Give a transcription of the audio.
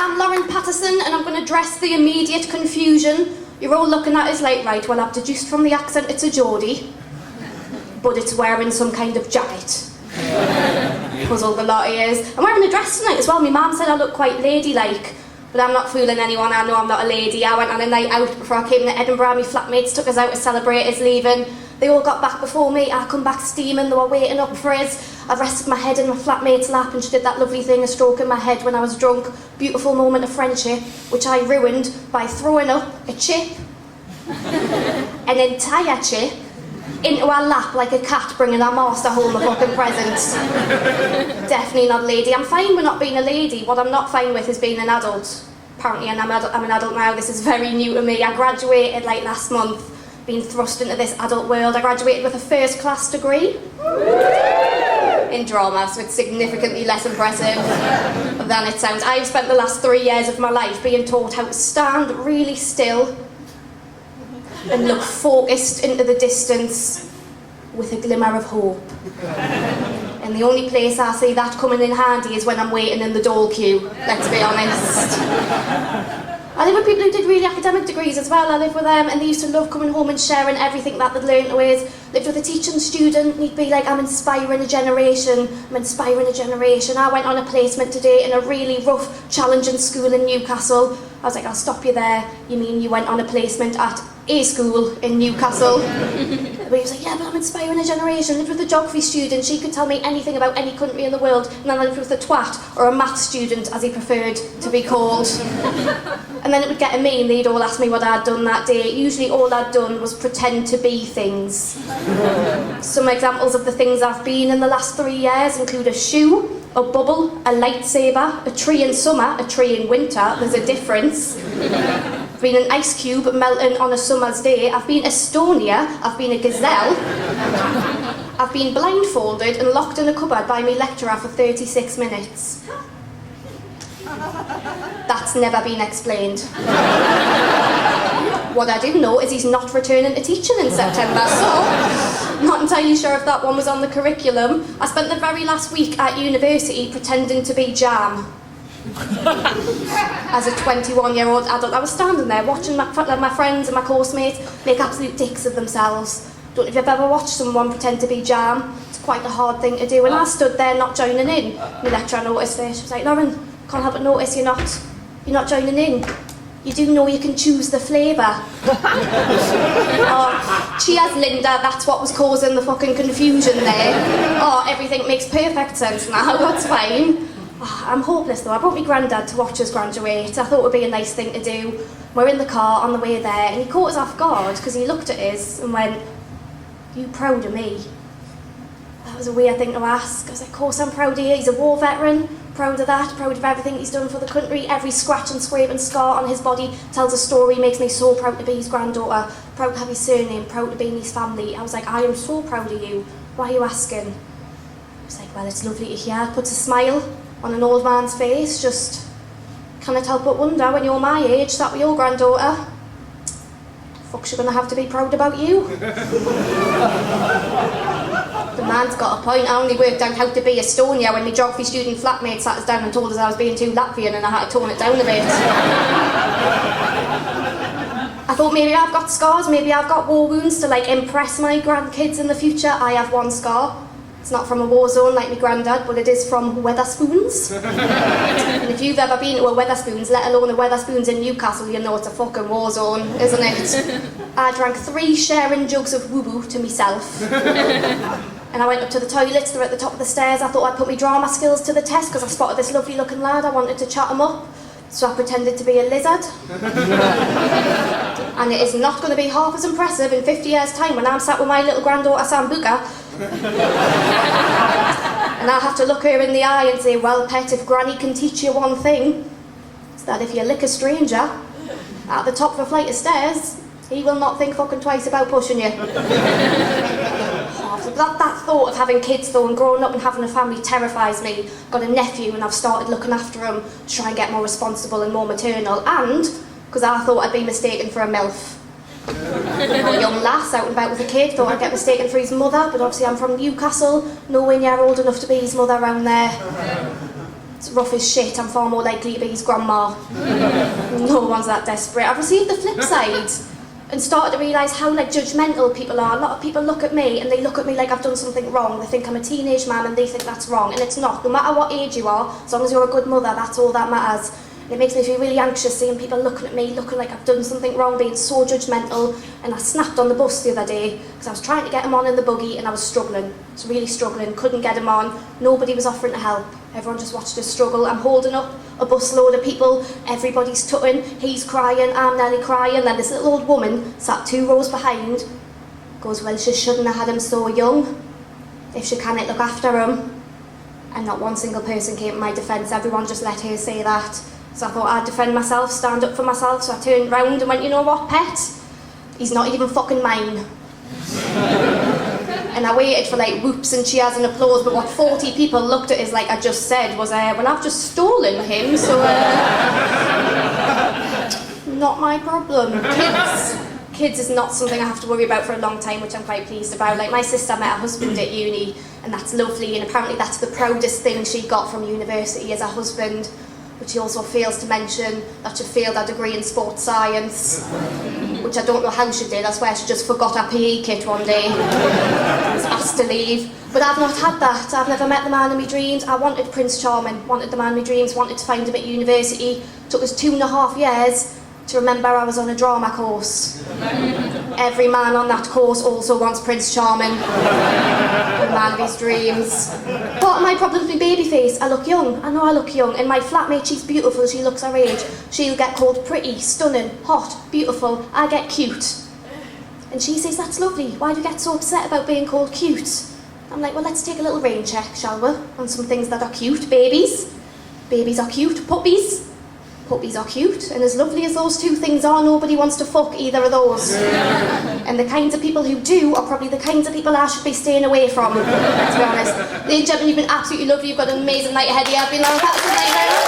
I'm Lauren Pattison, and I'm going to address the immediate confusion. You're all looking at us like, right, well, I've deduced from the accent it's a Geordie, but it's wearing some kind of jacket. Puzzled a lot of years. I'm wearing a dress tonight as well. My mum said I look quite ladylike, but I'm not fooling anyone. I know I'm not a lady. I went on a night out before I came to Edinburgh. My flatmates took us out to celebrate us leaving. They all got back before me. I come back steaming. They were waiting up for us. I rested my head in my flatmate's lap and she did that lovely thing of stroking my head when I was drunk. Beautiful moment of friendship, which I ruined by throwing up a chip, an entire chip, into her lap like a cat bringing her master home a fucking present. Definitely not a lady. I'm fine with not being a lady. What I'm not fine with is being an adult. Apparently I'm an adult now. This is very new to me. I graduated like last month, being thrust into this adult world. I graduated with a first class degree in drama, so it's significantly less impressive than it sounds. I've spent the last 3 years of my life being taught how to stand really still and look focused into the distance with a glimmer of hope. And the only place I see that coming in handy is when I'm waiting in the dole queue, let's be honest. I live with people who did really academic degrees as well. I live with them and they used to love coming home and sharing everything that they'd learned with. Lived with a teaching student and he'd be like, I'm inspiring a generation. I went on a placement today in a really rough, challenging school in Newcastle. I was like, I'll stop you there. You mean you went on a placement at a school in Newcastle? But he was like, yeah, but I'm inspiring a generation. I lived with a geography student. She could tell me anything about any country in the world. And then I lived with a twat, or a maths student, as he preferred to be called. And then it would get to me and they'd all ask me what I'd done that day. Usually all I'd done was pretend to be things. Some examples of the things I've been in the last 3 years include a shoe, a bubble, a lightsaber, a tree in summer, a tree in winter. There's a difference. I've been an ice cube melting on a summer's day. I've been Estonia. I've been a gazelle. I've been blindfolded and locked in a cupboard by my lecturer for 36 minutes. That's never been explained. What I do know is he's not returning to teaching in September, so not entirely sure if that one was on the curriculum. I spent the very last week at university pretending to be Jam. As a 21-year-old adult, I was standing there watching my friends and my course mates make absolute dicks of themselves. Don't know if you've ever watched someone pretend to be Jam. It's quite a hard thing to do, and I stood there not joining in. My lecturer noticed it. She was like, Lauren, can't help but notice you're not joining in. You do know you can choose the flavour. Oh, cheers, Linda, that's what was causing the fucking confusion there. Oh, everything makes perfect sense now, that's fine. Oh, I'm hopeless though. I brought my granddad to watch us graduate. I thought it would be a nice thing to do. We're in the car on the way there and he caught us off guard because he looked at us and went, "You proud of me?" That was a weird thing to ask. I was like, of course I'm proud of you. He's a war veteran. Proud of that, proud of everything he's done for the country. Every scratch and scrape and scar on his body tells a story, makes me so proud to be his granddaughter, proud to have his surname, proud to be in his family. I was like, I am so proud of you. Why are you asking? I was like, well, it's lovely to hear. It puts a smile on an old man's face. Just cannot help but wonder, when you're my age, that with your granddaughter, fuck's she gonna have to be proud about you? The man's got a point. I only worked out how to be Estonia when my geography student flatmate sat us down and told us I was being too Latvian and I had to tone it down a bit. I thought maybe I've got scars, maybe I've got war wounds to like impress my grandkids in the future. I have one scar. It's not from a war zone like my granddad, but it is from Wetherspoons. And if you've ever been to a Wetherspoons, let alone a Wetherspoons in Newcastle, you know it's a fucking war zone, isn't it? I drank 3 sharing jugs of woo-boo to myself. And I went up to the toilets, they were at the top of the stairs. I thought I'd put my drama skills to the test because I spotted this lovely looking lad. I wanted to chat him up, so I pretended to be a lizard. And it is not going to be half as impressive in 50 years' time when I'm sat with my little granddaughter Sambuca. And I have to look her in the eye and say, well, pet, if Granny can teach you one thing, it's that if you lick a stranger at the top of a flight of stairs, he will not think fucking twice about pushing you. That thought of having kids though and growing up and having a family terrifies me. Got a nephew and I've started looking after him to try and get more responsible and more maternal, and because I thought I'd be mistaken for a MILF. I'm a young lass out and about with a kid, thought I'd get mistaken for his mother, but obviously I'm from Newcastle, nowhere near old enough to be his mother around there. It's rough as shit, I'm far more likely to be his grandma. No one's that desperate. I've received the flip side and started to realise how like judgmental people are. A lot of people look at me and they look at me like I've done something wrong. They think I'm a teenage man and they think that's wrong, and it's not. No matter what age you are, as long as you're a good mother, that's all that matters. And it makes me feel really anxious seeing people looking at me, looking like I've done something wrong, being so judgmental. And I snapped on the bus the other day because I was trying to get him on in the buggy and I was struggling. I was really struggling, couldn't get him on. Nobody was offering to help. Everyone just watched us struggle. I'm holding up a busload of people, everybody's tutting, he's crying, I'm nearly crying. Then this little old woman sat 2 rows behind, goes, well, she shouldn't have had him so young, if she can't look after him. And not one single person came to my defence, everyone just let her say that. So I thought I'd defend myself, stand up for myself, so I turned round and went, you know what, pet? He's not even fucking mine. And I waited for like whoops and cheers and applause, but what 40 people looked at us like I just said was, well, I've just stolen him, so not my problem. Kids is not something I have to worry about for a long time, which I'm quite pleased about. Like my sister met her husband at uni, and that's lovely, and apparently that's the proudest thing she got from university as a husband. But she also fails to mention that she failed her degree in sports science, which I don't know how she did. I swear she just forgot her PE kit one day. Was asked to leave. But I've not had that. I've never met the man of my dreams. I wanted Prince Charming, wanted the man of my dreams, wanted to find him at university. It took us 2.5 years to remember I was on a drama course. Every man on that course also wants Prince Charming, the man of his dreams. Part of my problem with my baby face, I look young. I know I look young. And my flatmate, she's beautiful, she looks her age. She'll get called pretty, stunning, hot, beautiful. I get cute. And she says, that's lovely. Why do you get so upset about being called cute? I'm like, well, let's take a little rain check, shall we? On some things that are cute. Babies. Babies are cute. Puppies. Puppies are cute, and as lovely as those 2 things are, nobody wants to fuck either of those. And the kinds of people who do are probably the kinds of people I should be staying away from, to be honest. Ladies and gentlemen, you've been absolutely lovely, you've got an amazing night ahead of you. I've been Pattison.